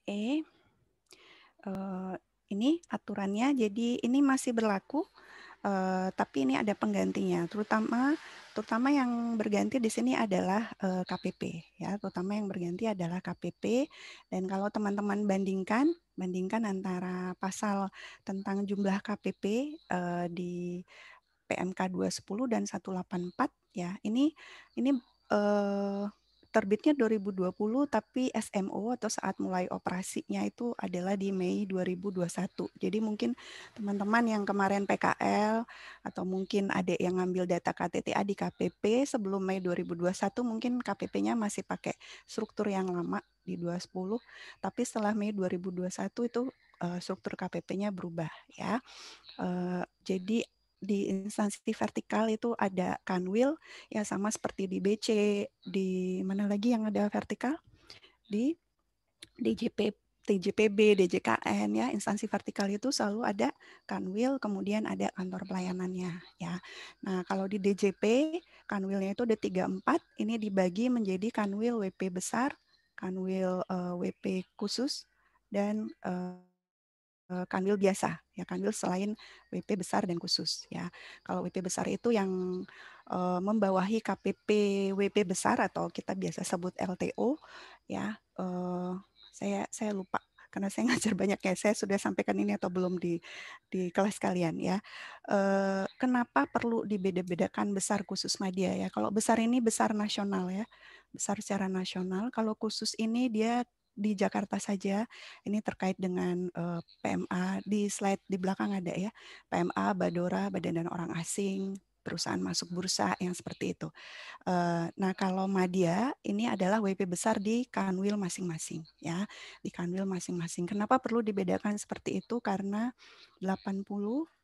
Oke, ini aturannya, jadi ini masih berlaku, tapi ini ada penggantinya, terutama yang berganti di sini adalah KPP, ya, terutama yang berganti adalah KPP. Dan kalau teman-teman bandingkan antara pasal tentang jumlah KPP di PMK 210 dan 184, ya, ini eh, terbitnya 2020, tapi SMO atau saat mulai operasinya itu adalah di Mei 2021. Jadi mungkin teman-teman yang kemarin PKL atau mungkin adik yang ngambil data KTTA di KPP sebelum Mei 2021, mungkin KPP-nya masih pakai struktur yang lama di 210, tapi setelah Mei 2021 itu struktur KPP-nya berubah, ya. Jadi di instansi vertikal itu ada Kanwil, ya sama seperti di BC, di mana lagi yang ada vertikal? Di DJP, TJPB, DJKN, ya, instansi vertikal itu selalu ada Kanwil, kemudian ada kantor pelayanannya, ya. Nah, kalau di DJP, Kanwilnya itu ada 3-4, ini dibagi menjadi Kanwil WP besar, Kanwil WP khusus, dan Kanwil biasa, ya, Kanwil selain WP besar dan khusus, ya. Kalau WP besar itu yang membawahi KPP WP besar atau kita biasa sebut LTO, ya. Saya lupa karena saya ngajar banyak, ya. Saya sudah sampaikan ini atau belum di kelas kalian, ya. Kenapa perlu dibeda-bedakan besar khusus madya, ya? Kalau besar ini besar nasional, ya, besar secara nasional. Kalau khusus ini dia di Jakarta saja. Ini terkait dengan PMA, di slide di belakang ada, ya, PMA, Badora, Badan Dana Orang Asing, perusahaan masuk bursa yang seperti itu. Nah, kalau Madya ini adalah WP besar di Kanwil masing-masing, ya, di Kanwil masing-masing. Kenapa perlu dibedakan seperti itu? Karena 80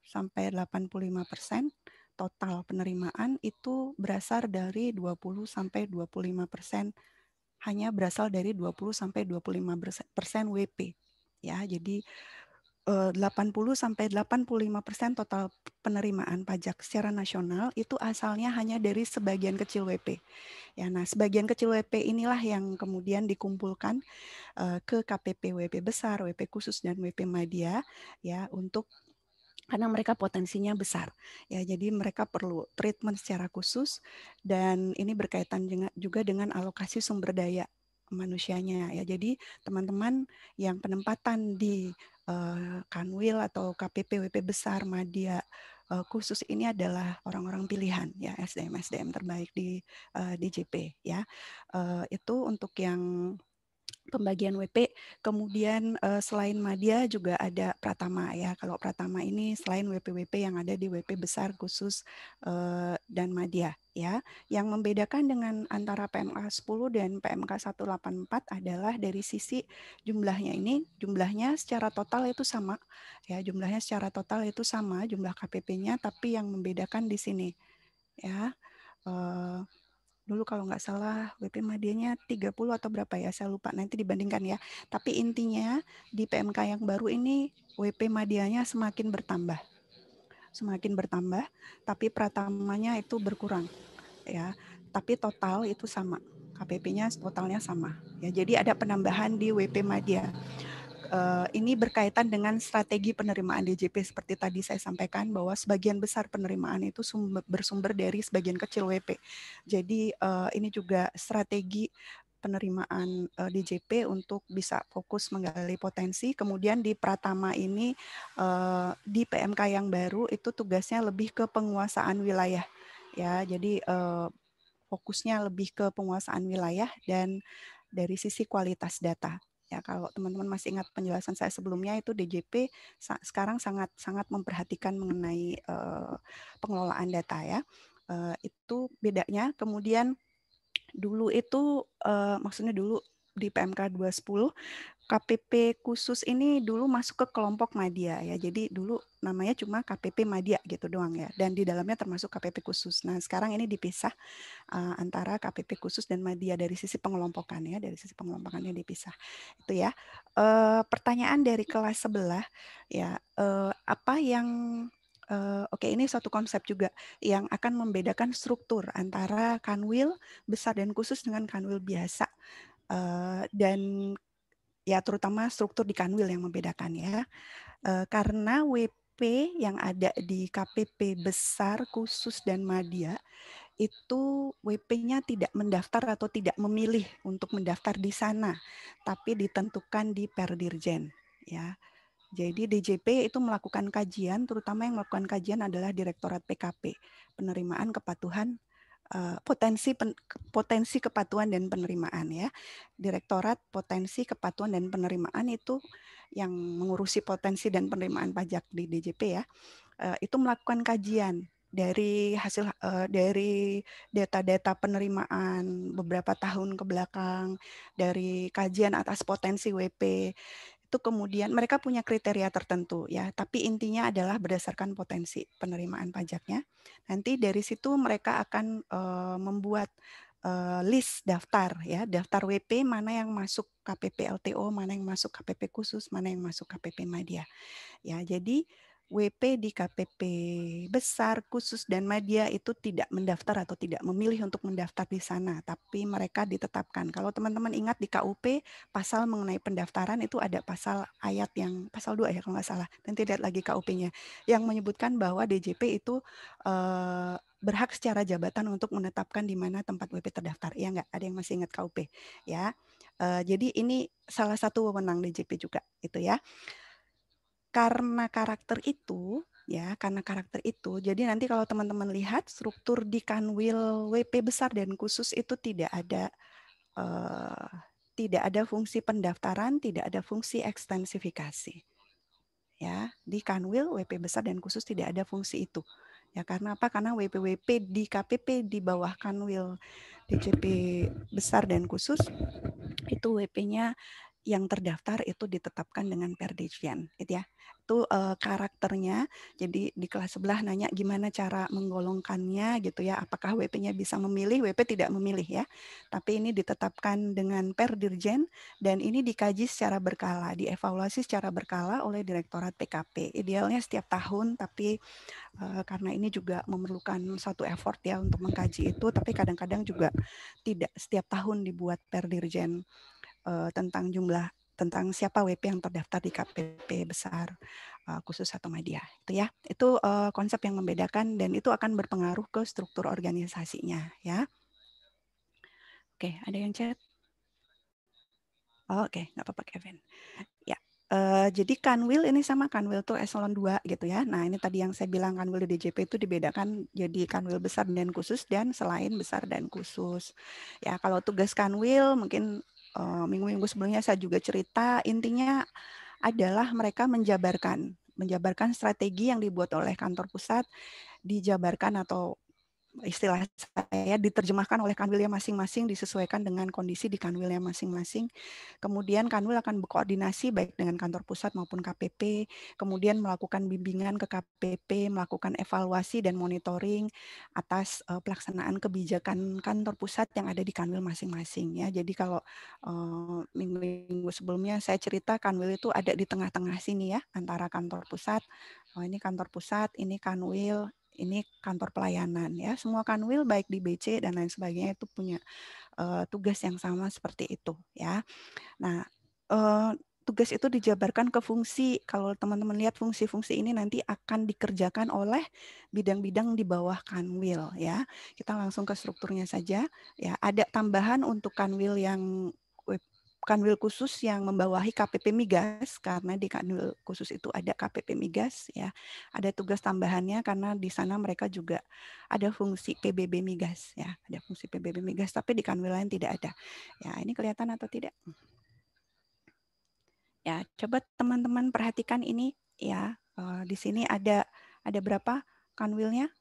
sampai 85% total penerimaan itu berasal dari 20 sampai 25%, hanya berasal dari 20 sampai 25% WP, ya. Jadi 80 sampai 85% total penerimaan pajak secara nasional itu asalnya hanya dari sebagian kecil WP. Ya, nah, sebagian kecil WP inilah yang kemudian dikumpulkan ke KPP WP besar, WP khusus, dan WP Madya, ya, karena mereka potensinya besar, ya. Jadi mereka perlu treatment secara khusus, dan ini berkaitan juga dengan alokasi sumber daya manusianya, ya. Jadi teman-teman yang penempatan di Kanwil atau KPP WP besar, Madya khusus ini adalah orang-orang pilihan, ya, SDM terbaik di DJP, ya. Itu untuk yang pembagian WP. Kemudian selain Madya juga ada Pratama, ya. Kalau Pratama ini selain WP-WP yang ada di WP besar khusus dan Madya, ya. Yang membedakan dengan antara PMK 10 dan PMK 184 adalah dari sisi jumlahnya. Ini jumlahnya secara total itu sama, ya. Jumlahnya secara total itu sama, jumlah KPP-nya, tapi yang membedakan di sini, ya. Dulu kalau nggak salah WP Madyanya 30 atau berapa, ya, saya lupa, nanti dibandingkan, ya. Tapi intinya di PMK yang baru ini WP Madyanya semakin bertambah, tapi pratamanya itu berkurang, ya. Tapi total itu sama, KPP-nya totalnya sama, ya. Jadi ada penambahan di WP Madya. Ini berkaitan dengan strategi penerimaan DJP seperti tadi saya sampaikan, bahwa sebagian besar penerimaan itu bersumber dari sebagian kecil WP. Jadi ini juga strategi penerimaan DJP untuk bisa fokus menggali potensi. Kemudian di Pratama ini di PMK yang baru itu tugasnya lebih ke penguasaan wilayah, ya. Jadi fokusnya lebih ke penguasaan wilayah dan dari sisi kualitas data. Ya, kalau teman-teman masih ingat penjelasan saya sebelumnya, itu DJP sekarang sangat memperhatikan mengenai pengelolaan data, ya. Itu bedanya. Kemudian dulu itu maksudnya dulu di PMK 210 KPP khusus ini dulu masuk ke kelompok Madya, ya. Jadi dulu namanya cuma KPP Madya gitu doang, ya. Dan di dalamnya termasuk KPP khusus. Nah, sekarang ini dipisah antara KPP khusus dan Madya dari sisi pengelompokan, ya. Dari sisi pengelompokannya dipisah. Itu, ya. Pertanyaan dari kelas sebelah, ya. Apa yang Oke, ini suatu konsep juga yang akan membedakan struktur antara Kanwil besar dan khusus dengan Kanwil biasa. Dan ya terutama struktur di Kanwil yang membedakan ya. Karena WP yang ada di KPP besar, khusus, dan madya itu WP-nya tidak mendaftar atau tidak memilih untuk mendaftar di sana, tapi ditentukan di Perdirjen. Ya, jadi DJP itu melakukan kajian, terutama yang melakukan kajian adalah Direktorat PKP, penerimaan kepatuhan potensi kepatuhan dan penerimaan ya. Direktorat Potensi Kepatuhan dan Penerimaan itu yang mengurusi potensi dan penerimaan pajak di DJP ya. Itu melakukan kajian dari hasil dari data-data penerimaan beberapa tahun ke belakang, dari kajian atas potensi WP itu kemudian mereka punya kriteria tertentu ya, tapi intinya adalah berdasarkan potensi penerimaan pajaknya. Nanti dari situ mereka akan membuat list daftar ya, daftar WP mana yang masuk KPP LTO, mana yang masuk KPP khusus, mana yang masuk KPP madya. Ya, jadi WP di KPP besar, khusus, dan madya itu tidak mendaftar atau tidak memilih untuk mendaftar di sana, tapi mereka ditetapkan. Kalau teman-teman ingat di KUP, pasal mengenai pendaftaran itu ada pasal ayat yang, pasal 2 ya kalau nggak salah, nanti lihat lagi KUP-nya, yang menyebutkan bahwa DJP itu berhak secara jabatan untuk menetapkan di mana tempat WP terdaftar. Ya nggak? Ada yang masih ingat KUP? Ya. Jadi ini salah satu wewenang DJP juga, itu ya. Karena karakter itu, jadi nanti kalau teman-teman lihat struktur di Kanwil WP besar dan khusus itu eh, tidak ada fungsi pendaftaran, tidak ada fungsi ekstensifikasi. Ya, di Kanwil WP besar dan khusus tidak ada fungsi itu. Ya, karena apa? Karena WP-WP di KPP di bawah Kanwil DJP besar dan khusus itu WP-nya yang terdaftar itu ditetapkan dengan Perdirjen, gitu ya. Itu karakternya. Jadi di kelas sebelah nanya gimana cara menggolongkannya gitu ya. Apakah WP-nya bisa memilih? WP tidak memilih ya. Tapi ini ditetapkan dengan Perdirjen dan ini dikaji secara berkala, dievaluasi secara berkala oleh Direktorat PKP. Idealnya setiap tahun, tapi karena ini juga memerlukan satu effort ya untuk mengkaji itu, tapi kadang-kadang juga tidak setiap tahun dibuat Perdirjen tentang siapa WP yang terdaftar di KPP besar, khusus atau madya. Itu ya, itu konsep yang membedakan dan itu akan berpengaruh ke struktur organisasinya ya. Oke, ada yang chat? Oh, oke, nggak apa-apa Kevin. Ya, jadi Kanwil ini sama Kanwil tuh eselon 2 gitu ya. Nah ini tadi yang saya bilang Kanwil di DJP itu dibedakan jadi Kanwil besar dan khusus dan selain besar dan khusus. Ya kalau tugas Kanwil mungkin minggu-minggu sebelumnya saya juga cerita intinya adalah mereka menjabarkan strategi yang dibuat oleh kantor pusat, dijabarkan atau istilah saya diterjemahkan oleh kanwilnya masing-masing disesuaikan dengan kondisi di kanwilnya masing-masing. Kemudian kanwil akan berkoordinasi baik dengan kantor pusat maupun KPP, kemudian melakukan bimbingan ke KPP, melakukan evaluasi dan monitoring atas pelaksanaan kebijakan kantor pusat yang ada di kanwil masing-masing ya. Jadi kalau minggu-minggu sebelumnya saya cerita kanwil itu ada di tengah-tengah sini ya antara kantor pusat, ini kantor pusat, ini kanwil, ini kantor pelayanan ya. Semua kanwil baik di BC dan lain sebagainya itu punya tugas yang sama seperti itu ya. Nah, tugas itu dijabarkan ke fungsi. Kalau teman-teman lihat fungsi-fungsi ini nanti akan dikerjakan oleh bidang-bidang di bawah kanwil ya. Kita langsung ke strukturnya saja ya. Ada tambahan untuk kanwil yang Kanwil khusus yang membawahi KPP Migas karena di Kanwil khusus itu ada KPP Migas ya. Ada tugas tambahannya karena di sana mereka juga ada fungsi PBB Migas ya, ada fungsi PBB Migas tapi di Kanwil lain tidak ada. Ya, ini kelihatan atau tidak? Ya, coba teman-teman perhatikan ini ya. Di sini ada berapa kanwilnya?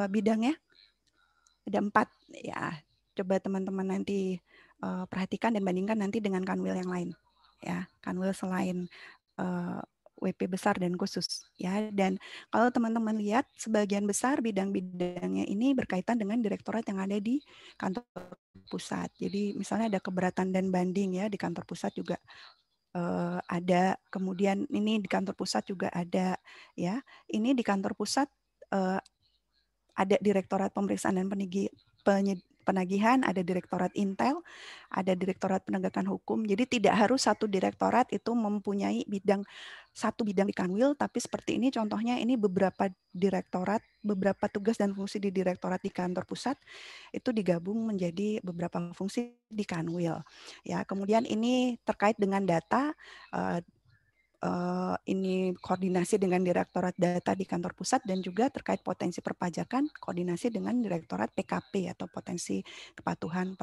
Bidangnya ada 4 ya. Coba teman-teman nanti perhatikan dan bandingkan nanti dengan kanwil yang lain ya, kanwil selain WP besar dan khusus ya. Dan kalau teman-teman lihat sebagian besar bidang-bidangnya ini berkaitan dengan direktorat yang ada di kantor pusat. Jadi misalnya ada keberatan dan banding ya di kantor pusat juga ada. Kemudian ini di kantor pusat juga ada ya. Ini di kantor pusat ada Direktorat Pemeriksaan dan penagihan, ada Direktorat Intel, ada Direktorat Penegakan Hukum. Jadi tidak harus satu direktorat itu mempunyai satu bidang di Kanwil, tapi seperti ini contohnya ini beberapa direktorat, beberapa tugas dan fungsi di direktorat di kantor pusat itu digabung menjadi beberapa fungsi di Kanwil. Ya, kemudian ini terkait dengan data. Ini koordinasi dengan Direktorat Data di kantor pusat dan juga terkait potensi perpajakan koordinasi dengan Direktorat PKP atau potensi kepatuhan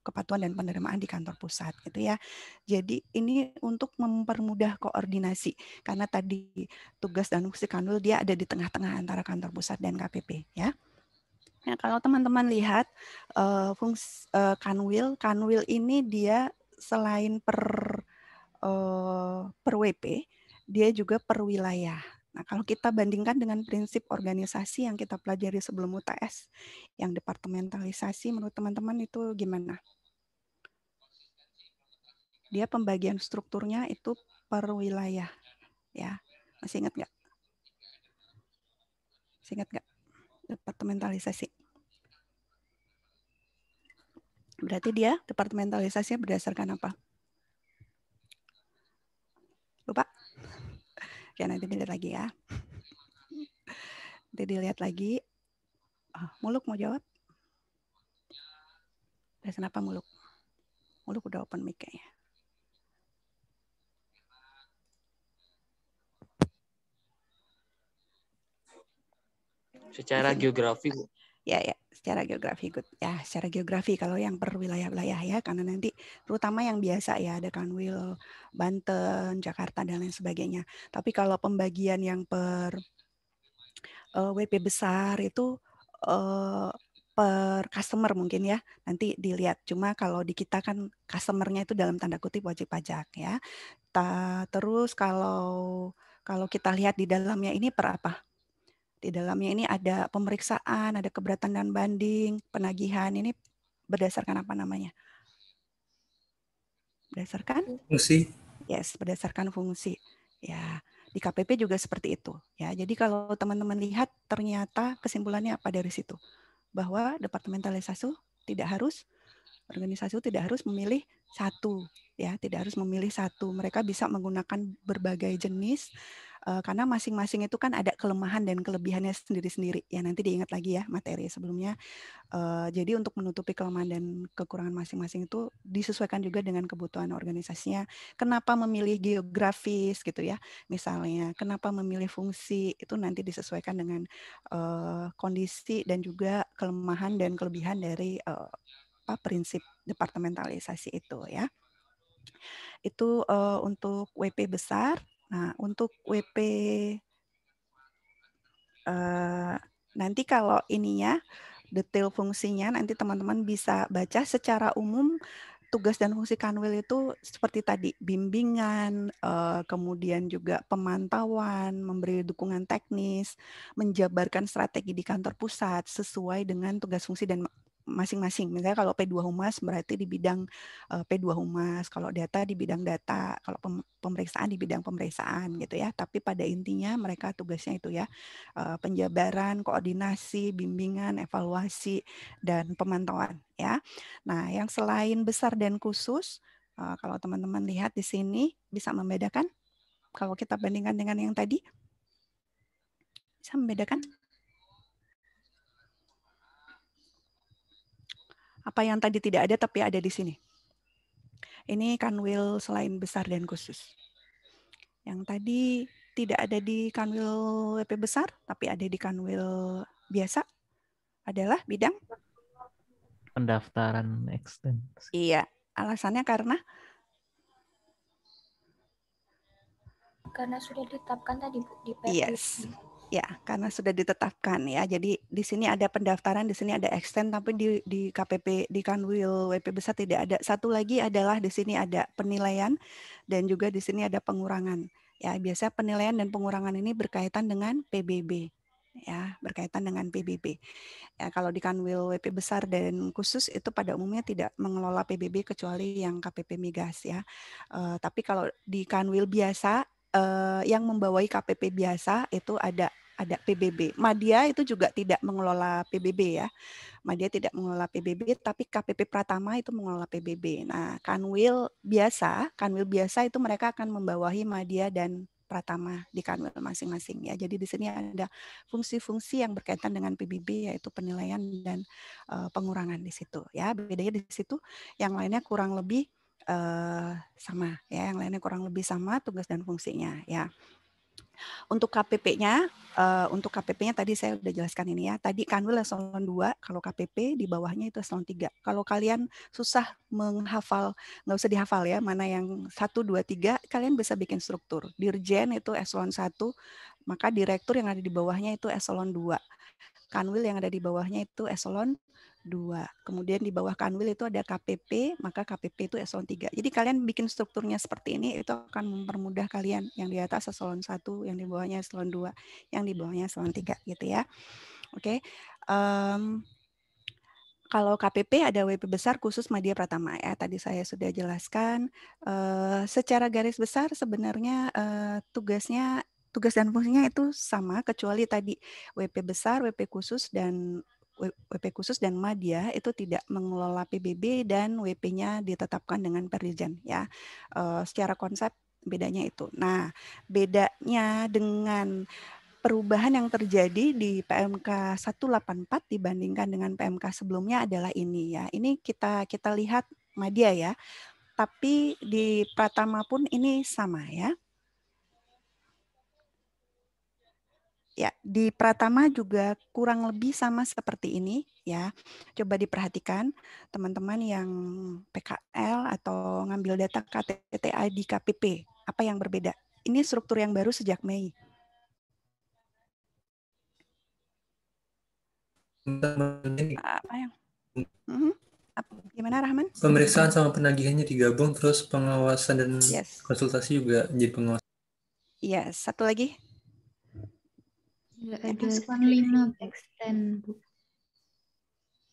kepatuhan dan penerimaan di kantor pusat gitu ya. Jadi ini untuk mempermudah koordinasi karena tadi tugas dan fungsi Kanwil dia ada di tengah-tengah antara kantor pusat dan KPP ya. Nah, kalau teman-teman lihat fungsi Kanwil ini dia selain per WP, dia juga per wilayah. Nah, kalau kita bandingkan dengan prinsip organisasi yang kita pelajari sebelum UTS, yang departementalisasi, menurut teman-teman itu gimana? Dia pembagian strukturnya itu per wilayah, ya. Masih ingat nggak? Masih ingat nggak? Departementalisasi. Berarti dia departementalisasinya berdasarkan apa? Lupa? Ya, nanti dilihat lagi ya. Nanti dilihat lagi. Muluk mau jawab? Kenapa Muluk? Muluk udah open mic kayaknya. Secara geografi, Bu. Ya, secara geografi good. Ya, secara geografi kalau yang per wilayah-wilayah ya, karena nanti terutama yang biasa ya ada Kanwil Banten, Jakarta dan lain sebagainya. Tapi kalau pembagian yang per WP besar itu per customer mungkin ya, nanti dilihat. Cuma kalau di kita kan customer-nya itu dalam tanda kutip wajib pajak ya. Terus kalau kita lihat di dalamnya ini per apa? Di dalamnya ini ada pemeriksaan, ada keberatan dan banding, penagihan. Ini berdasarkan apa namanya? Berdasarkan fungsi. Yes, berdasarkan fungsi. Ya, di KPP juga seperti itu. Ya, jadi kalau teman-teman lihat ternyata kesimpulannya apa dari situ? Bahwa departementalisasi tidak harus organisasi tidak harus memilih satu, ya, tidak harus memilih satu. Mereka bisa menggunakan berbagai jenis karena masing-masing itu kan ada kelemahan dan kelebihannya sendiri-sendiri. Ya, nanti diingat lagi ya materi sebelumnya. Jadi untuk menutupi kelemahan dan kekurangan masing-masing itu disesuaikan juga dengan kebutuhan organisasinya. Kenapa memilih geografis gitu ya, misalnya. Kenapa memilih fungsi itu nanti disesuaikan dengan kondisi dan juga kelemahan dan kelebihan dari prinsip departementalisasi itu ya. Itu untuk WP besar. Nah, untuk WP nanti kalau ininya detail fungsinya nanti teman-teman bisa baca secara umum. Tugas dan fungsi Kanwil itu seperti tadi, bimbingan, kemudian juga pemantauan, memberi dukungan teknis, menjabarkan strategi di kantor pusat sesuai dengan tugas fungsi dan masing-masing. Misalnya kalau P2 Humas berarti di bidang P2 Humas, kalau data di bidang data, kalau pemeriksaan di bidang pemeriksaan gitu ya. Tapi pada intinya mereka tugasnya itu ya, penjabaran, koordinasi, bimbingan, evaluasi, dan pemantauan ya. Nah, yang selain besar dan khusus, kalau teman-teman lihat di sini bisa membedakan kalau kita bandingkan dengan yang tadi, bisa membedakan apa yang tadi tidak ada tapi ada di sini. Ini Kanwil selain besar dan khusus. Yang tadi tidak ada di Kanwil WP besar tapi ada di Kanwil biasa adalah bidang pendaftaran ekstensi. Iya, alasannya karena sudah ditetapkan tadi Bu di yes. Ya, karena sudah ditetapkan ya. Jadi di sini ada pendaftaran, di sini ada extend, tapi di KPP di Kanwil WP besar tidak ada. Satu lagi adalah di sini ada penilaian dan juga di sini ada pengurangan. Ya, biasanya penilaian dan pengurangan ini berkaitan dengan PBB. Ya, berkaitan dengan PBB. Ya, kalau di Kanwil WP besar dan khusus itu pada umumnya tidak mengelola PBB kecuali yang KPP Migas ya. Tapi kalau di Kanwil biasa yang membawai KPP biasa itu ada PBB. Madya itu juga tidak mengelola PBB ya. Madya tidak mengelola PBB, tapi KPP Pratama itu mengelola PBB. Nah, Kanwil biasa itu mereka akan membawahi Madya dan Pratama di Kanwil masing-masing ya. Jadi di sini ada fungsi-fungsi yang berkaitan dengan PBB, yaitu penilaian dan pengurangan di situ ya. Bedanya di situ, yang lainnya kurang lebih sama ya, yang lainnya kurang lebih sama tugas dan fungsinya ya. Untuk KPP-nya tadi saya sudah jelaskan ini ya. Tadi Kanwil eselon 2, kalau KPP di bawahnya itu eselon 3. Kalau kalian susah menghafal, nggak usah dihafal ya, mana yang 1, 2, 3, kalian bisa bikin struktur. Dirjen itu eselon 1, maka direktur yang ada di bawahnya itu eselon 2. Kanwil yang ada di bawahnya itu eselon 2. Kemudian di bawah Kanwil itu ada KPP, maka KPP itu eselon 3. Jadi kalian bikin strukturnya seperti ini, itu akan mempermudah kalian. Yang di atas eselon 1, yang di bawahnya eselon 2, yang di bawahnya eselon 3 gitu ya. Oke. Kalau KPP ada WP besar khusus Madya Pratama ya. Tadi saya sudah jelaskan. Secara garis besar sebenarnya tugas dan fungsinya itu sama, kecuali tadi WP besar, WP khusus dan Madya itu tidak mengelola PBB dan WP-nya ditetapkan dengan Perdirjen ya. Secara konsep bedanya itu. Nah, bedanya dengan perubahan yang terjadi di PMK 184 dibandingkan dengan PMK sebelumnya adalah ini ya. Ini kita lihat Madya ya. Tapi di Pratama pun ini sama ya. Ya, di Pratama juga kurang lebih sama seperti ini ya. Coba diperhatikan teman-teman yang PKL atau ngambil data KTTA di KPP, apa yang berbeda? Ini struktur yang baru sejak Mei. Apa yang? Gimana Rahman? Pemeriksaan sama penagihannya digabung, terus pengawasan dan konsultasi juga jadi pengawasan. Iya, satu lagi. Tidak ada seksi extend, Bu.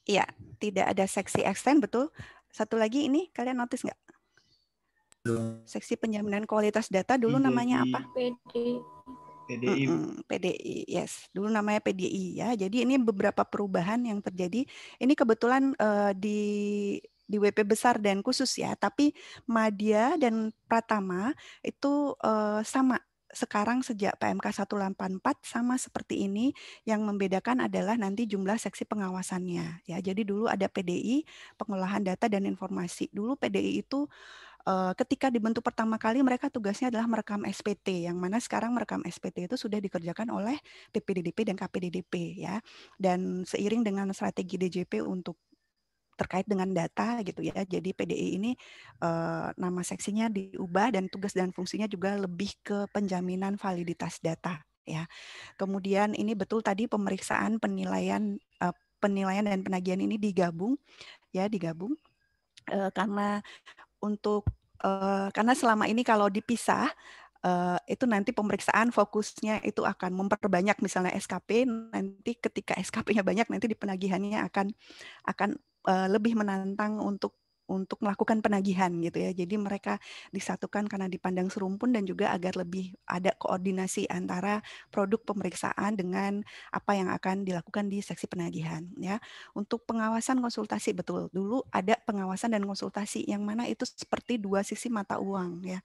Iya, tidak ada seksi extend, betul. Satu lagi ini, kalian notice nggak? Seksi penjaminan kualitas data dulu namanya apa? PDI, yes. Dulu namanya PDI ya. Jadi ini beberapa perubahan yang terjadi. Ini kebetulan di WP besar dan khusus ya. Tapi Madya dan Pratama itu sama. Sekarang sejak PMK 184 sama seperti ini, yang membedakan adalah nanti jumlah seksi pengawasannya ya. Jadi dulu ada PDI, pengolahan data dan informasi. Dulu PDI itu ketika dibentuk pertama kali mereka tugasnya adalah merekam SPT, yang mana sekarang merekam SPT itu sudah dikerjakan oleh PPDDP dan KPDDP ya. Dan seiring dengan strategi DJP untuk terkait dengan data gitu ya. Jadi PDI ini nama seksinya diubah dan tugas dan fungsinya juga lebih ke penjaminan validitas data ya. Kemudian ini betul tadi pemeriksaan, penilaian dan penagihan ini digabung karena karena selama ini kalau dipisah itu nanti pemeriksaan fokusnya itu akan memperbanyak misalnya SKP, nanti ketika SKP-nya banyak nanti di penagihannya akan lebih menantang untuk melakukan penagihan gitu ya. Jadi mereka disatukan karena dipandang serumpun dan juga agar lebih ada koordinasi antara produk pemeriksaan dengan apa yang akan dilakukan di seksi penagihan ya. Untuk pengawasan konsultasi betul. Dulu ada pengawasan dan konsultasi yang mana itu seperti dua sisi mata uang ya.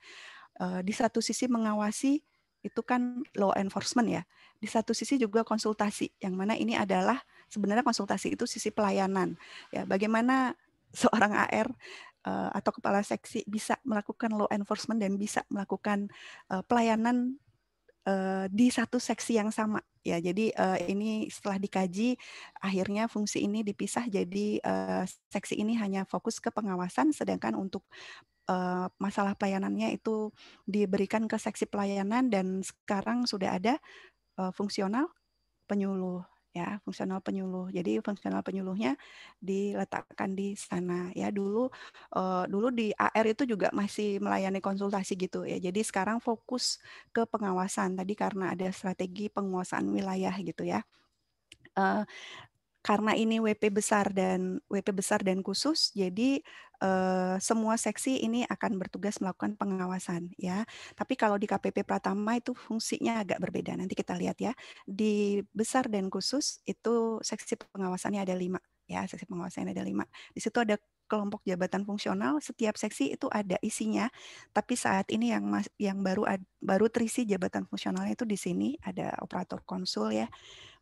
Di satu sisi mengawasi itu kan law enforcement ya. Di satu sisi juga konsultasi, yang mana ini adalah sebenarnya konsultasi itu sisi pelayanan. Ya, bagaimana seorang AR atau kepala seksi bisa melakukan law enforcement dan bisa melakukan pelayanan di satu seksi yang sama. Ya, jadi ini setelah dikaji, akhirnya fungsi ini dipisah jadi seksi ini hanya fokus ke pengawasan, sedangkan untuk masalah pelayanannya itu diberikan ke seksi pelayanan dan sekarang sudah ada fungsional penyuluh ya, fungsional penyuluh. Jadi fungsional penyuluhnya diletakkan di sana ya. Dulu di AR itu juga masih melayani konsultasi gitu ya. Jadi sekarang fokus ke pengawasan tadi karena ada strategi penguasaan wilayah gitu ya. Karena ini WP besar dan khusus, jadi semua seksi ini akan bertugas melakukan pengawasan ya. Tapi kalau di KPP Pratama itu fungsinya agak berbeda. Nanti kita lihat ya. Di besar dan khusus itu seksi pengawasannya ada 5 ya, seksi pengawasan ada 5. Di situ ada kelompok jabatan fungsional, setiap seksi itu ada isinya, tapi saat ini yang baru terisi jabatan fungsionalnya itu di sini ada operator konsul ya,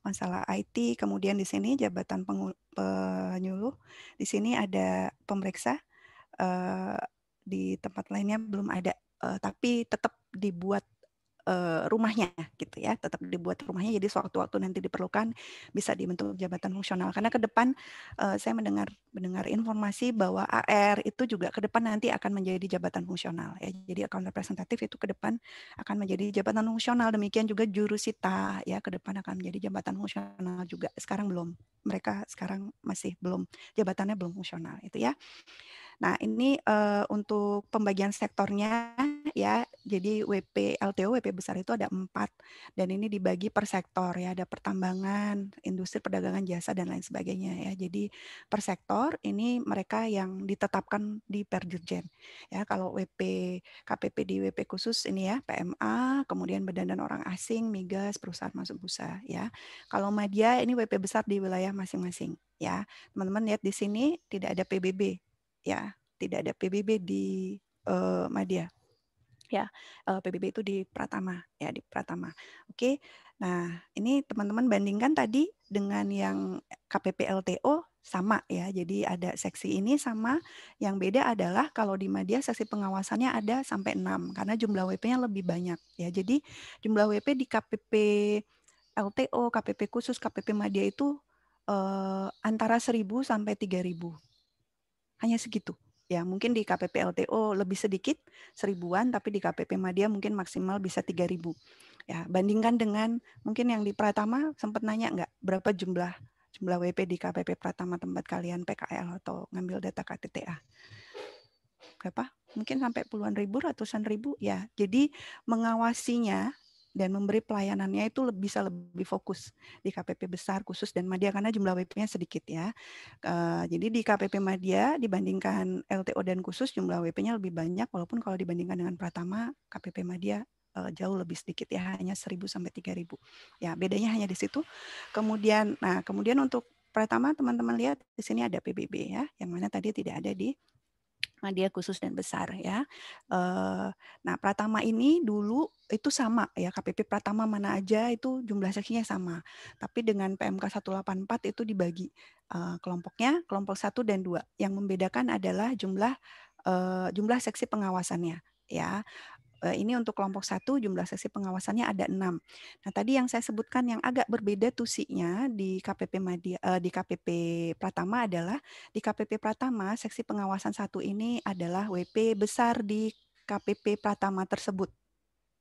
masalah IT, kemudian di sini jabatan penyuluh, di sini ada pemeriksa, di tempat lainnya belum ada, tapi tetap dibuat rumahnya gitu ya, tetap dibuat rumahnya, jadi sewaktu-waktu nanti diperlukan bisa dibentuk jabatan fungsional. Karena ke depan saya mendengar informasi bahwa AR itu juga ke depan nanti akan menjadi jabatan fungsional ya. Jadi account representatif itu ke depan akan menjadi jabatan fungsional, demikian juga jurusita ya, ke depan akan menjadi jabatan fungsional juga. Sekarang belum. Mereka sekarang masih belum, jabatannya belum fungsional itu ya. Nah, ini untuk pembagian sektornya ya. Jadi WP LTO, WP besar itu ada 4 dan ini dibagi per sektor ya. Ada pertambangan, industri, perdagangan, jasa dan lain sebagainya ya. Jadi per sektor ini mereka yang ditetapkan di Perjurjen. Ya, kalau WP KPP di WP khusus ini ya, PMA, kemudian Badan dan Orang Asing, Migas, perusahaan masuk bursa ya. Kalau media ini WP besar di wilayah masing-masing ya. Teman-teman lihat di sini tidak ada PBB. Ya, tidak ada PBB di Madya. Ya, PBB itu di Pratama ya, di Pratama. Oke. Nah, ini teman-teman bandingkan tadi dengan yang KPP LTO sama ya. Jadi ada seksi ini sama, yang beda adalah kalau di Madya seksi pengawasannya ada sampai 6 karena jumlah WP-nya lebih banyak ya. Jadi jumlah WP di KPP LTO, KPP khusus, KPP Madya itu antara 1.000 sampai 3.000. Hanya segitu. Ya, mungkin di KPP LTO lebih sedikit, 1.000-an, tapi di KPP Madya mungkin maksimal bisa 3.000. Ya, bandingkan dengan mungkin yang di Pratama, sempat nanya nggak berapa jumlah WP di KPP Pratama tempat kalian PKL atau ngambil data KTTA? Berapa? Mungkin sampai puluhan ribu, ratusan ribu. Ya, jadi mengawasinya dan memberi pelayanannya itu bisa lebih fokus di KPP besar, khusus, dan Madya karena jumlah WP-nya sedikit ya. Jadi di KPP Madya dibandingkan LTO dan khusus jumlah WP-nya lebih banyak, walaupun kalau dibandingkan dengan Pratama, KPP Madya jauh lebih sedikit ya, hanya 1.000 sampai 3.000. Ya, bedanya hanya di situ. Kemudian untuk Pratama teman-teman lihat di sini ada PBB ya, yang mana tadi tidak ada di Madya khusus dan besar ya. Nah, Pratama ini dulu itu sama ya, KPP Pratama mana aja itu jumlah seksinya sama. Tapi dengan PMK 184 itu dibagi kelompoknya, kelompok 1 dan 2. Yang membedakan adalah jumlah seksi pengawasannya ya. Ini untuk kelompok 1 jumlah seksi pengawasannya ada 6. Nah, tadi yang saya sebutkan yang agak berbeda tusinya di KPP Madya, di KPP Pratama adalah di KPP Pratama seksi pengawasan 1 ini adalah WP besar di KPP Pratama tersebut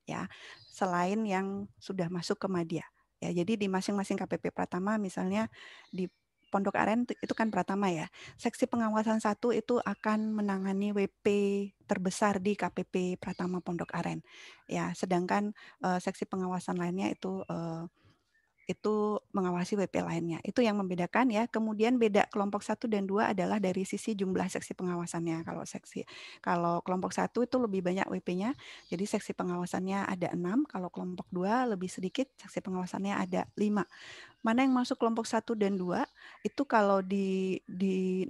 ya. Selain yang sudah masuk ke Madya. Ya, jadi di masing-masing KPP Pratama misalnya di Pondok Aren itu kan Pratama ya. Seksi pengawasan 1 itu akan menangani WP terbesar di KPP Pratama Pondok Aren. Ya, sedangkan seksi pengawasan lainnya itu mengawasi WP lainnya. Itu yang membedakan ya. Kemudian beda kelompok 1 dan 2 adalah dari sisi jumlah seksi pengawasannya. Kalau kelompok 1 itu lebih banyak WP-nya, jadi seksi pengawasannya ada 6. Kalau kelompok 2 lebih sedikit, seksi pengawasannya ada 5. Mana yang masuk kelompok 1 dan 2 itu kalau di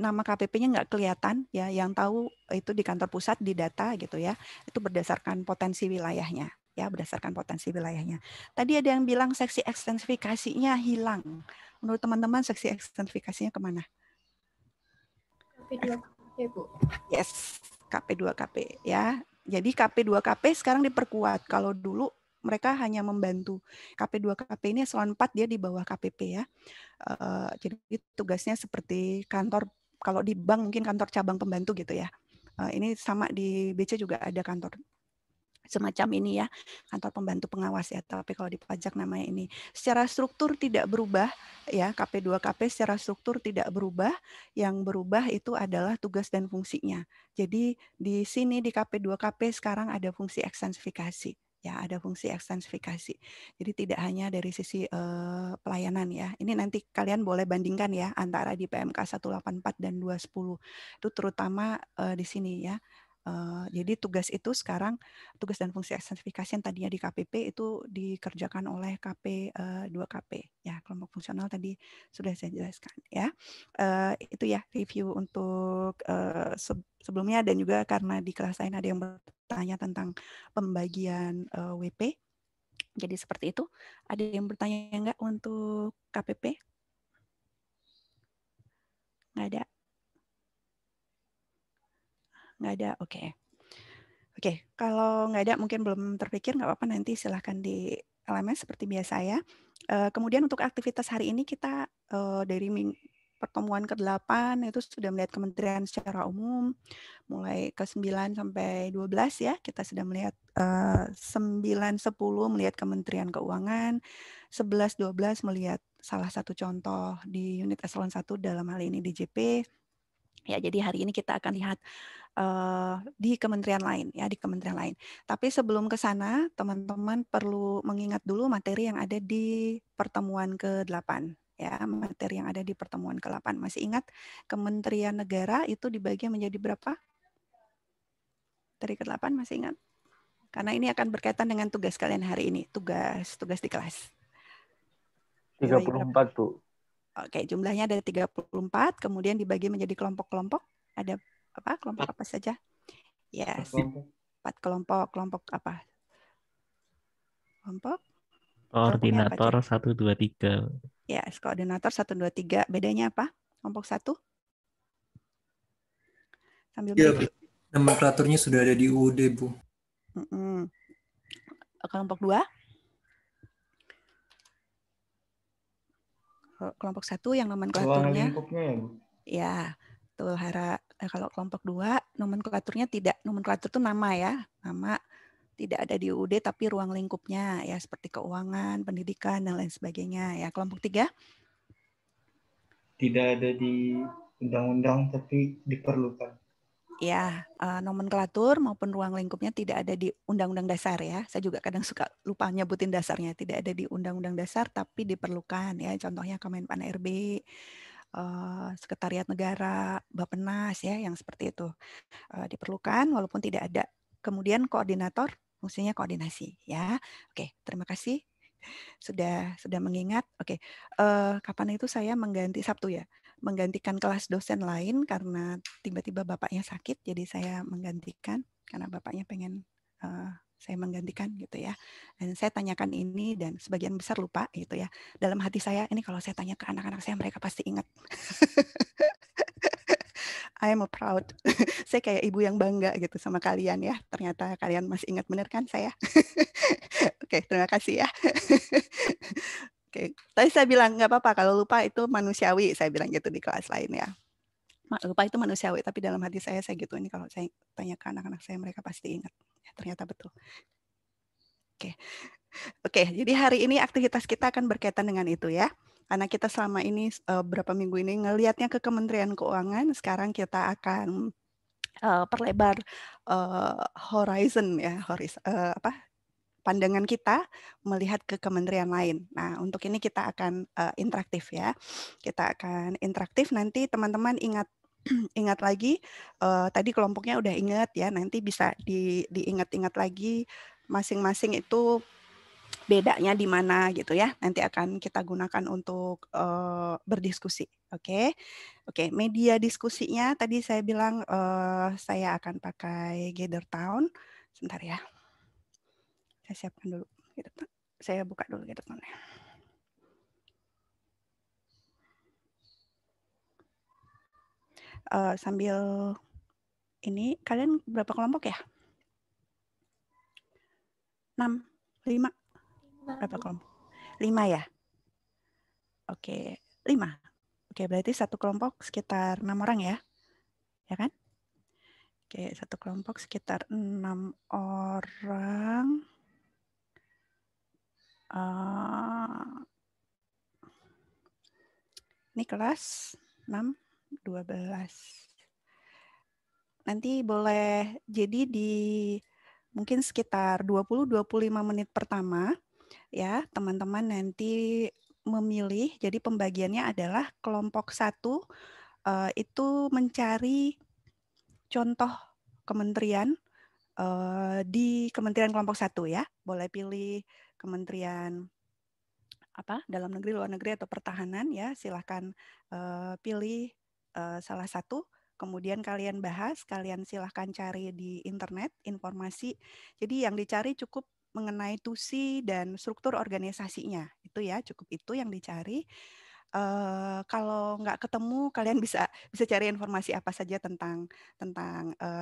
nama KPP-nya nggak kelihatan ya, yang tahu itu di kantor pusat di data gitu ya, itu berdasarkan potensi wilayahnya ya, berdasarkan potensi wilayahnya. Tadi ada yang bilang seksi ekstensifikasinya hilang. Menurut teman-teman seksi ekstensifikasinya kemana? KP2KP, Bu. Yes, KP2KP ya. Jadi KP2KP sekarang diperkuat. Kalau dulu mereka hanya membantu. KP2KP ini eselon 4 dia di bawah KPP ya. Jadi tugasnya seperti kantor, kalau di bank mungkin kantor cabang pembantu gitu ya. Ini sama di BC juga ada kantor semacam ini ya, kantor pembantu pengawas ya, tapi kalau di pajak namanya ini. Secara struktur tidak berubah ya, KP2KP secara struktur tidak berubah, yang berubah itu adalah tugas dan fungsinya. Jadi di sini di KP2KP sekarang ada fungsi ekstensifikasi. Ya, ada fungsi ekstensifikasi. Jadi tidak hanya dari sisi pelayanan ya. Ini nanti kalian boleh bandingkan ya antara di PMK 184 dan 210. Itu terutama di sini ya. Jadi tugas itu sekarang, tugas dan fungsi ekstensifikasi yang tadinya di KPP itu dikerjakan oleh KP 2KP. Ya, kelompok fungsional tadi sudah saya jelaskan. Ya, itu ya review untuk sebelumnya, dan juga karena di kelas lain ada yang bertanya tentang pembagian WP. Jadi seperti itu. Ada yang bertanya enggak untuk KPP? Nggak ada? Nggak ada, oke. Oke, kalau nggak ada mungkin belum terpikir, nggak apa-apa, nanti silahkan di LMS seperti biasa ya. Kemudian untuk aktivitas hari ini kita dari pertemuan ke-8 itu sudah melihat kementerian secara umum, mulai ke-9 sampai 12 ya, kita sudah melihat 9-10 melihat Kementerian Keuangan, 11-12 melihat salah satu contoh di unit eselon 1 dalam hal ini DJP. Ya, jadi hari ini kita akan lihat di kementerian lain ya, di kementerian lain. Tapi sebelum ke sana, teman-teman perlu mengingat dulu materi yang ada di pertemuan ke-8 ya, materi yang ada di pertemuan ke-8. Masih ingat Kementerian Negara itu dibagi menjadi berapa? Materi ke-8 masih ingat? Karena ini akan berkaitan dengan tugas kalian hari ini, tugas di kelas. 34, Bu. Oke, jumlahnya ada 34, kemudian dibagi menjadi kelompok-kelompok. Ada apa? Kelompok apa saja? Yes. 4 kelompok. Kelompok apa? Kelompok? Koordinator 1, 2, 3. Yes, koordinator 1, 2, 3. Bedanya apa? Kelompok 1? Sambil ya, nomenklaturnya sudah ada di UUD, Bu. Kelompok 2? Kelompok 1 yang nomenklaturnya. Lingkupnya ya, Bu? Ya, betul, Hara. Kalau kelompok 2, nomenklaturnya tidak. Nomenklatur itu nama ya. Nama tidak ada di UUD, tapi ruang lingkupnya ya, seperti keuangan, pendidikan, dan lain sebagainya. Ya, kelompok 3? Tidak ada di undang-undang, tapi diperlukan. Ya, nomenklatur maupun ruang lingkupnya tidak ada di Undang-Undang Dasar ya. Saya juga kadang suka lupa nyebutin dasarnya. Tidak ada di Undang-Undang Dasar, tapi diperlukan ya. Contohnya Kemenpan RB, Sekretariat Negara, Bappenas ya, yang seperti itu diperlukan walaupun tidak ada. Kemudian koordinator, fungsinya koordinasi ya. Oke, terima kasih sudah mengingat. Oke, kapan itu saya mengganti Sabtu ya? Menggantikan kelas dosen lain karena tiba-tiba bapaknya sakit, jadi saya menggantikan karena bapaknya pengen saya menggantikan gitu ya. Dan saya tanyakan ini dan sebagian besar lupa gitu ya. Dalam hati saya, ini kalau saya tanya ke anak-anak saya, mereka pasti ingat. I am proud. Saya kayak ibu yang bangga gitu sama kalian ya. Ternyata kalian masih ingat, benar kan saya? Oke, terima kasih ya. Oke, tadi saya bilang nggak apa-apa kalau lupa, itu manusiawi, saya bilang gitu di kelas lain ya. Lupa itu manusiawi, tapi dalam hati saya gitu, ini kalau saya tanya ke anak-anak saya, mereka pasti ingat. Ya, ternyata betul. Oke, jadi hari ini aktivitas kita akan berkaitan dengan itu ya. Karena kita selama ini berapa minggu ini ngelihatnya ke Kementerian Keuangan, sekarang kita akan perlebar horizon ya, pandangan kita melihat ke kementerian lain. Nah, untuk ini kita akan interaktif ya. Kita akan interaktif, nanti teman-teman ingat ingat lagi, tadi kelompoknya udah ingat ya, nanti bisa diingat-ingat lagi masing-masing itu bedanya di mana gitu ya. Nanti akan kita gunakan untuk berdiskusi. Oke. Media diskusinya tadi saya bilang saya akan pakai Gather Town. Sebentar ya. Saya siapkan dulu. Saya buka dulu Gather Town-nya. Sambil ini, kalian berapa kelompok ya? 6, 5? Berapa kelompok? 5 ya? Oke, 5. Oke, berarti satu kelompok sekitar 6 orang ya? Ya kan? Oke, satu kelompok sekitar 6 orang. Ini kelas 6, 12. Nanti boleh jadi di mungkin sekitar 20-25 menit pertama ya, teman-teman nanti memilih. Jadi pembagiannya adalah kelompok 1 itu mencari contoh kementerian di kementerian kelompok 1 ya. Boleh pilih kementerian dalam negeri, luar negeri, atau pertahanan ya. Silahkan pilih salah satu. Kemudian kalian bahas, kalian silahkan cari di internet informasi. Jadi yang dicari cukup mengenai tusi dan struktur organisasinya. Itu ya, cukup itu yang dicari. Kalau nggak ketemu, kalian bisa cari informasi apa saja tentang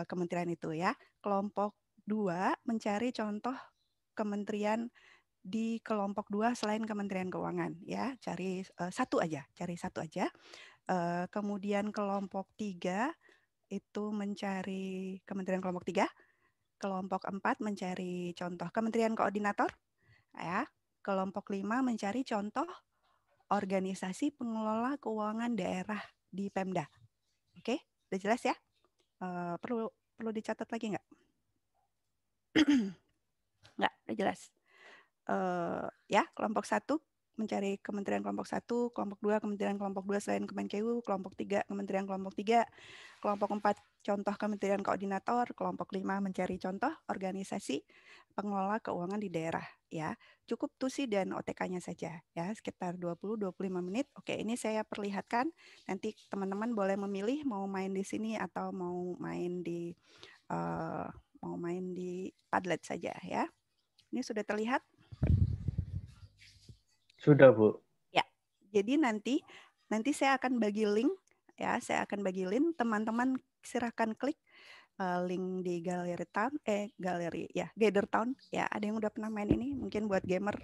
kementerian itu ya. Kelompok 2 mencari contoh kementerian di kelompok 2 selain Kementerian Keuangan ya. Cari satu aja. Kemudian kelompok 3 itu mencari kementerian kelompok 3. Kelompok 4 mencari contoh kementerian koordinator ya. Kelompok 5 mencari contoh organisasi pengelola keuangan daerah di Pemda. Oke, udah jelas ya? Perlu dicatat lagi nggak? Nggak, udah jelas. Ya, kelompok 1 mencari kementerian kelompok 1, kelompok 2 kementerian kelompok 2 selain Kemenkeu, kelompok 3 kementerian kelompok 3, kelompok 4 contoh kementerian koordinator, kelompok 5 mencari contoh organisasi pengelola keuangan di daerah ya. Cukup tusi dan OTK-nya saja ya, sekitar 20-25 menit. Oke, ini saya perlihatkan. Nanti teman-teman boleh memilih mau main di sini atau mau main di Padlet saja ya. Ini sudah terlihat? Sudah, Bu. Ya. Jadi nanti saya akan bagi link ya, teman-teman silahkan klik link di Gather Town ya. Ada yang udah pernah main ini? Mungkin buat gamer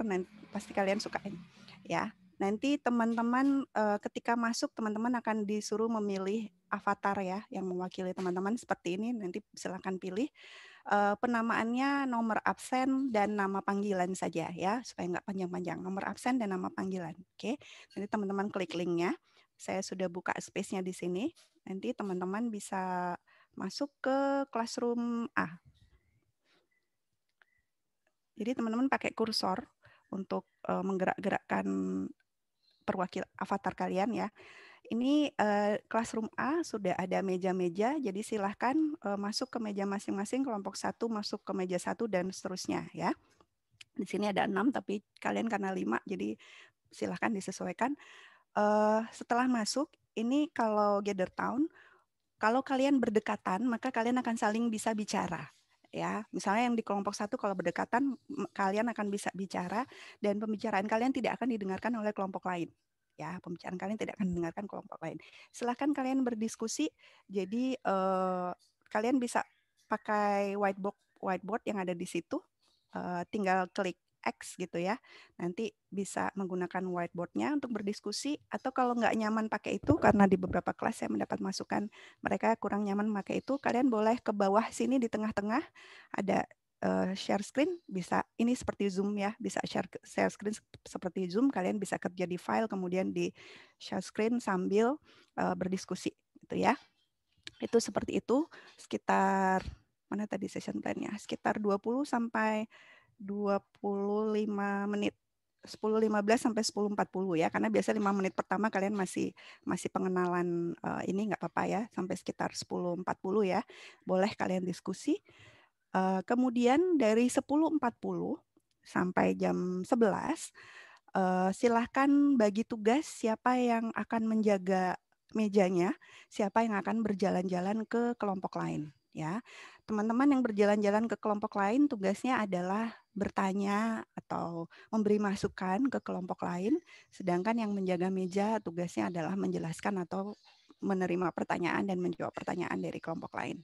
nanti pasti kalian sukain ya. Nanti teman-teman ketika masuk, teman-teman akan disuruh memilih avatar ya yang mewakili teman-teman seperti ini. Nanti silahkan pilih. Penamaannya nomor absen dan nama panggilan saja ya, supaya nggak panjang-panjang. Nomor absen dan nama panggilan. Oke, nanti teman-teman klik linknya. Saya sudah buka space-nya di sini. Nanti teman-teman bisa masuk ke Classroom A. Jadi teman-teman pakai kursor untuk menggerak-gerakkan perwakil avatar kalian ya. Ini Classroom A sudah ada meja-meja, jadi silahkan masuk ke meja masing-masing, kelompok 1 masuk ke meja 1 dan seterusnya ya. Di sini ada 6 tapi kalian karena 5 jadi silahkan disesuaikan. Setelah masuk, ini kalau Gather Town, kalau kalian berdekatan maka kalian akan saling bisa bicara. Ya, misalnya yang di kelompok 1 kalau berdekatan kalian akan bisa bicara dan pembicaraan kalian tidak akan didengarkan oleh kelompok lain. Ya, pembicaraan kalian tidak akan mendengarkan kelompok lain. Silahkan kalian berdiskusi. Jadi kalian bisa pakai whiteboard yang ada di situ. Tinggal klik X gitu ya. Nanti bisa menggunakan whiteboard-nya untuk berdiskusi. Atau kalau nggak nyaman pakai itu, karena di beberapa kelas saya mendapat masukan mereka kurang nyaman pakai itu, kalian boleh ke bawah sini di tengah-tengah ada share screen, bisa ini seperti Zoom ya, bisa share screen seperti Zoom, kalian bisa kerja di file kemudian di share screen sambil berdiskusi gitu ya. Itu seperti itu, sekitar mana tadi session plan-nya? Sekitar 20 sampai 25 menit. 10.15 sampai 10.40 ya, karena biasa 5 menit pertama kalian masih pengenalan ini nggak apa-apa ya, sampai sekitar 10.40 ya. Boleh kalian diskusi. Kemudian dari 10.40 sampai jam 11, silahkan bagi tugas siapa yang akan menjaga mejanya, siapa yang akan berjalan-jalan ke kelompok lain. Ya, teman-teman yang berjalan-jalan ke kelompok lain tugasnya adalah bertanya atau memberi masukan ke kelompok lain, sedangkan yang menjaga meja tugasnya adalah menjelaskan atau menerima pertanyaan dan menjawab pertanyaan dari kelompok lain.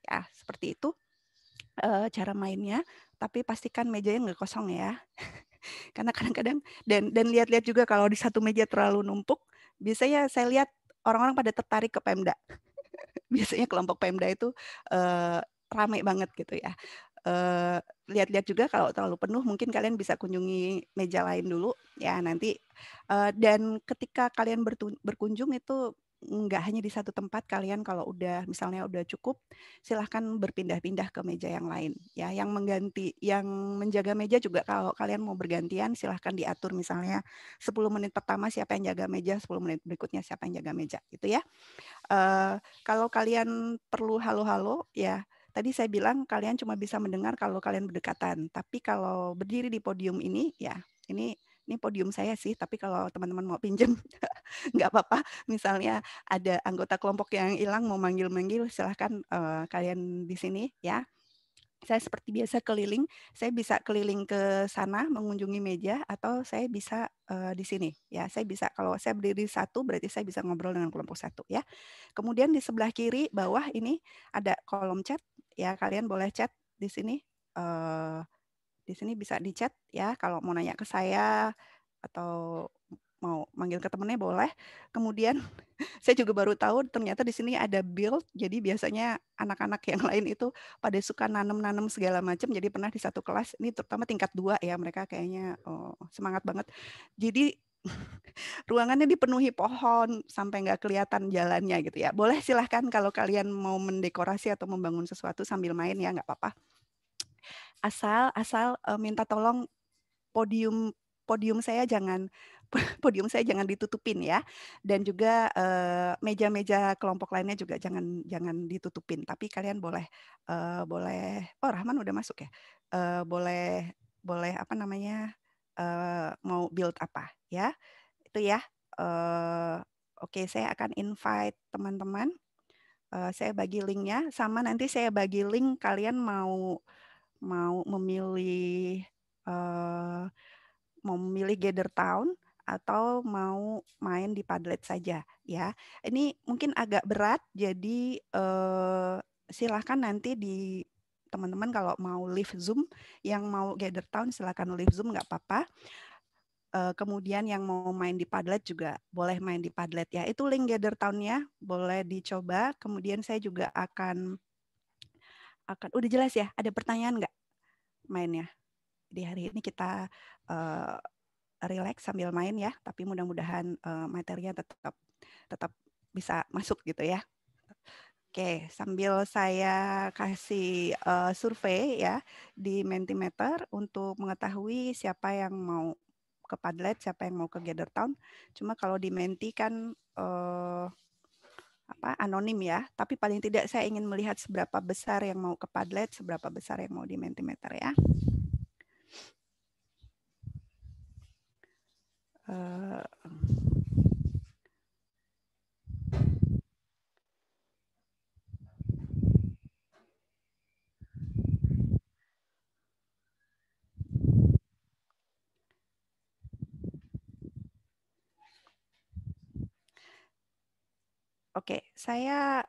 Ya, seperti itu cara mainnya, tapi pastikan mejanya nggak kosong ya. Karena kadang-kadang dan lihat-lihat juga kalau di satu meja terlalu numpuk, biasanya saya lihat orang-orang pada tertarik ke Pemda. Biasanya kelompok Pemda itu ramai banget gitu ya. Lihat-lihat juga kalau terlalu penuh mungkin kalian bisa kunjungi meja lain dulu ya nanti. Dan ketika kalian berkunjung itu nggak hanya di satu tempat, kalian kalau udah misalnya udah cukup, silahkan berpindah-pindah ke meja yang lain. Ya, yang menjaga meja juga kalau kalian mau bergantian, silahkan diatur misalnya 10 menit pertama siapa yang jaga meja, 10 menit berikutnya siapa yang jaga meja, gitu ya. Kalau kalian perlu halo-halo, ya tadi saya bilang kalian cuma bisa mendengar kalau kalian berdekatan. Tapi kalau berdiri di podium ini, ya ini podium saya sih, tapi kalau teman-teman mau pinjem, nggak apa-apa. Misalnya ada anggota kelompok yang hilang mau manggil-manggil, silahkan kalian di sini ya. Saya seperti biasa keliling, saya bisa keliling ke sana mengunjungi meja, atau saya bisa di sini ya. Saya bisa, kalau saya berdiri satu berarti saya bisa ngobrol dengan kelompok satu ya. Kemudian di sebelah kiri bawah ini ada kolom chat ya, kalian boleh chat di sini. Di sini bisa di chat ya, kalau mau nanya ke saya atau mau manggil ke temennya boleh. Kemudian saya juga baru tahu ternyata di sini ada build. Jadi biasanya anak-anak yang lain itu pada suka nanam-nanam segala macam. Jadi pernah di satu kelas, ini terutama tingkat 2 ya, mereka kayaknya semangat banget. Jadi ruangannya dipenuhi pohon sampai nggak kelihatan jalannya gitu ya. Boleh silahkan kalau kalian mau mendekorasi atau membangun sesuatu sambil main ya, nggak apa-apa. Asal minta tolong podium saya jangan ditutupin ya, dan juga meja-meja kelompok lainnya juga jangan ditutupin. Tapi kalian boleh oh Rahman udah masuk ya, boleh apa namanya, mau build apa ya, itu ya. Oke, saya akan invite teman-teman. Saya bagi linknya, sama nanti saya bagi link kalian mau memilih Gather Town atau mau main di Padlet saja ya. Ini mungkin agak berat, jadi silahkan nanti di teman-teman kalau mau leave Zoom, yang mau Gather Town silahkan leave Zoom, nggak apa-apa. Kemudian yang mau main di Padlet juga boleh main di Padlet ya. Itu link Gather Town-nya, boleh dicoba. Kemudian saya juga akan udah jelas ya, ada pertanyaan nggak mainnya? Di hari ini kita relax sambil main ya, tapi mudah-mudahan materinya tetap bisa masuk gitu ya. Oke, sambil saya kasih survei ya di Mentimeter untuk mengetahui siapa yang mau ke Padlet, siapa yang mau ke Gather Town. Cuma kalau di Menti kan anonim ya, tapi paling tidak saya ingin melihat seberapa besar yang mau ke Padlet, seberapa besar yang mau di Mentimeter ya. Oke, saya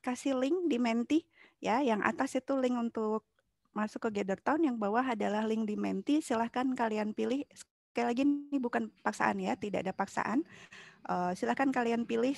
kasih link di Menti ya. Yang atas itu link untuk masuk ke Gather Town, yang bawah adalah link di Menti. Silahkan kalian pilih. Sekali lagi ini bukan paksaan ya, tidak ada paksaan. Silahkan kalian pilih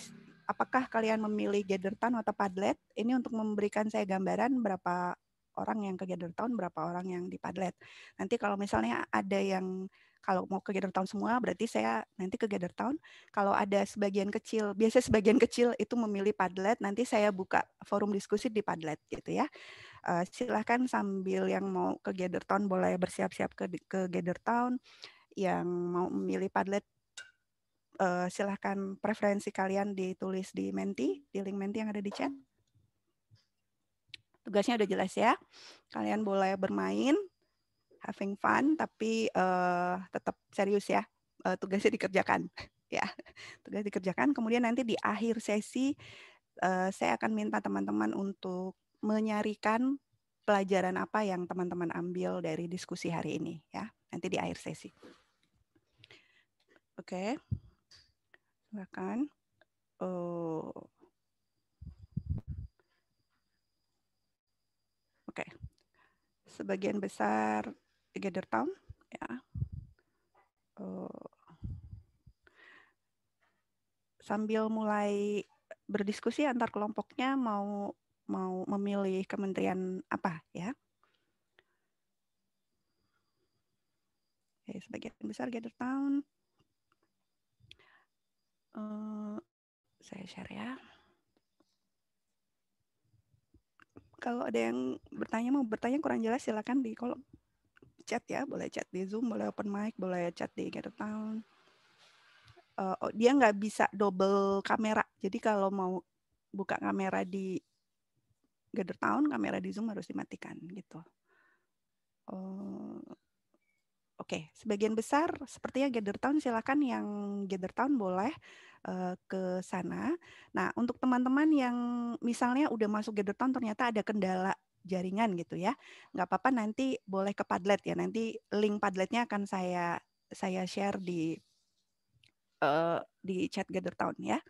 apakah kalian memilih Gather Town atau Padlet. Ini untuk memberikan saya gambaran berapa orang yang ke Gather Town, berapa orang yang di Padlet. Nanti kalau misalnya ada yang kalau mau ke Gather Town semua, berarti saya nanti ke Gather Town. Kalau ada sebagian kecil, biasanya sebagian kecil itu memilih Padlet, nanti saya buka forum diskusi di Padlet gitu ya. Silahkan sambil yang mau ke Gather Town boleh bersiap-siap ke Gather Town. Yang mau memilih Padlet, silahkan preferensi kalian ditulis di Menti, di link Menti yang ada di chat. Tugasnya udah jelas ya. Kalian boleh bermain, having fun, tapi tetap serius ya. Tugasnya dikerjakan. Ya, tugas dikerjakan. Kemudian nanti di akhir sesi, saya akan minta teman-teman untuk menyarikan pelajaran apa yang teman-teman ambil dari diskusi hari ini. Ya, nanti di akhir sesi. Oke. Silakan. Oke. Sebagian besar Gather Town ya. Sambil mulai berdiskusi antar kelompoknya mau memilih kementerian apa ya. Oke, sebagian besar Gather Town. Saya share ya. Kalau ada yang mau bertanya kurang jelas silakan di kolom chat ya, boleh chat di Zoom, boleh open mic, boleh chat di Gathertown. Dia nggak bisa double kamera, jadi kalau mau buka kamera di Gathertown, kamera di Zoom harus dimatikan gitu. Oke, sebagian besar sepertinya Gathertown, silakan yang Gathertown boleh ke sana. Nah, untuk teman-teman yang misalnya udah masuk Gathertown ternyata ada kendala jaringan gitu ya, nggak apa-apa, nanti boleh ke Padlet ya. Nanti link Padletnya akan saya share di chat Gathertown ya.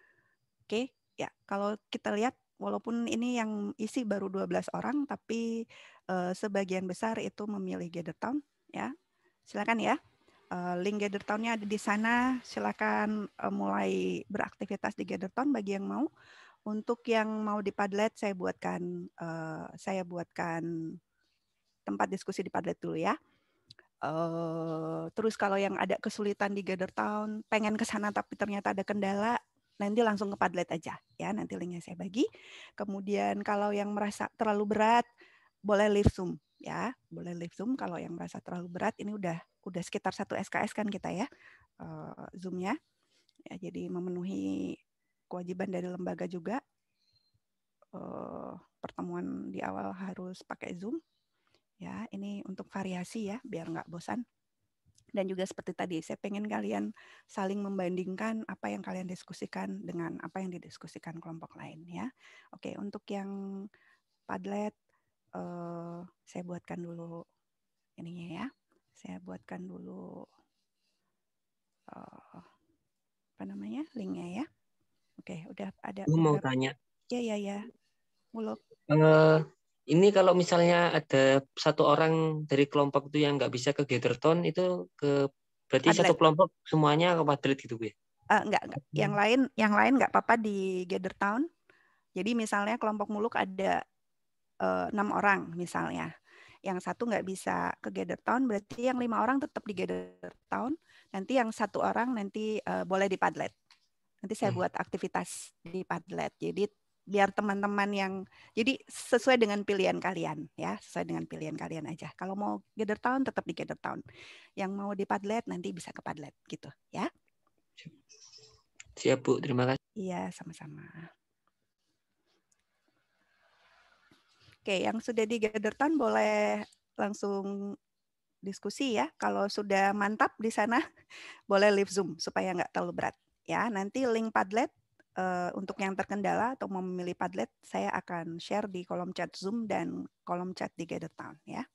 Oke, ya kalau kita lihat walaupun ini yang isi baru 12 orang, tapi sebagian besar itu memilih Gathertown ya. Silakan ya. Link Gathertown-nya ada di sana. Silakan mulai beraktivitas di Gathertown bagi yang mau. Untuk yang mau di Padlet, saya buatkan tempat diskusi di Padlet dulu ya. Terus kalau yang ada kesulitan di Gathertown, pengen ke sana tapi ternyata ada kendala, nanti langsung ke Padlet aja ya. Nanti linknya saya bagi. Kemudian kalau yang merasa terlalu berat, boleh live Zoom ya, boleh live Zoom. Kalau yang merasa terlalu berat, ini udah sekitar 1 SKS kan kita ya, Zoom-nya. Ya, jadi memenuhi kewajiban dari lembaga juga. Pertemuan di awal harus pakai Zoom. Ya, ini untuk variasi ya, biar nggak bosan. Dan juga seperti tadi, saya pengen kalian saling membandingkan apa yang kalian diskusikan dengan apa yang didiskusikan kelompok lain ya. Oke, untuk yang Padlet, saya buatkan dulu ininya ya. Saya buatkan dulu linknya ya. Oke, udah ada. Mau tanya. Ya. Muluk. Ini kalau misalnya ada satu orang dari kelompok itu yang nggak bisa ke Gathertown, itu berarti Padlet. satu kelompok semuanya ke Padlet gitu Bu ya? Enggak. Yang lain nggak apa-apa di Gathertown. Jadi misalnya kelompok Muluk ada 6 orang misalnya. Yang satu nggak bisa ke Gathertown, berarti yang 5 orang tetap di Gathertown. Nanti yang 1 orang nanti boleh di Padlet. Nanti saya buat aktivitas di Padlet. Jadi biar teman-teman yang, jadi sesuai dengan pilihan kalian ya, sesuai dengan pilihan kalian aja. Kalau mau Gathertown tetap di Gathertown. Yang mau di Padlet nanti bisa ke Padlet gitu ya. Siap Bu, terima kasih. Iya, sama-sama. Oke, yang sudah di Gathertown boleh langsung diskusi ya. Kalau sudah mantap di sana, boleh live Zoom supaya nggak terlalu berat. Ya, nanti link Padlet untuk yang terkendala atau mau memilih Padlet, saya akan share di kolom chat Zoom dan kolom chat di Gathertown ya.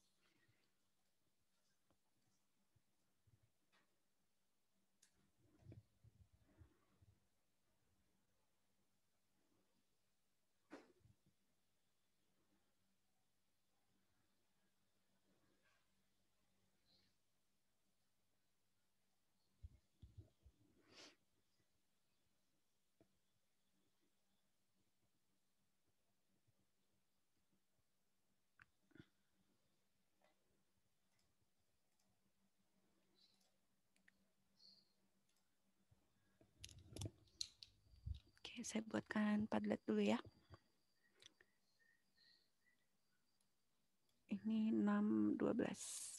Oke, saya buatkan Padlet dulu ya. Ini 6.12.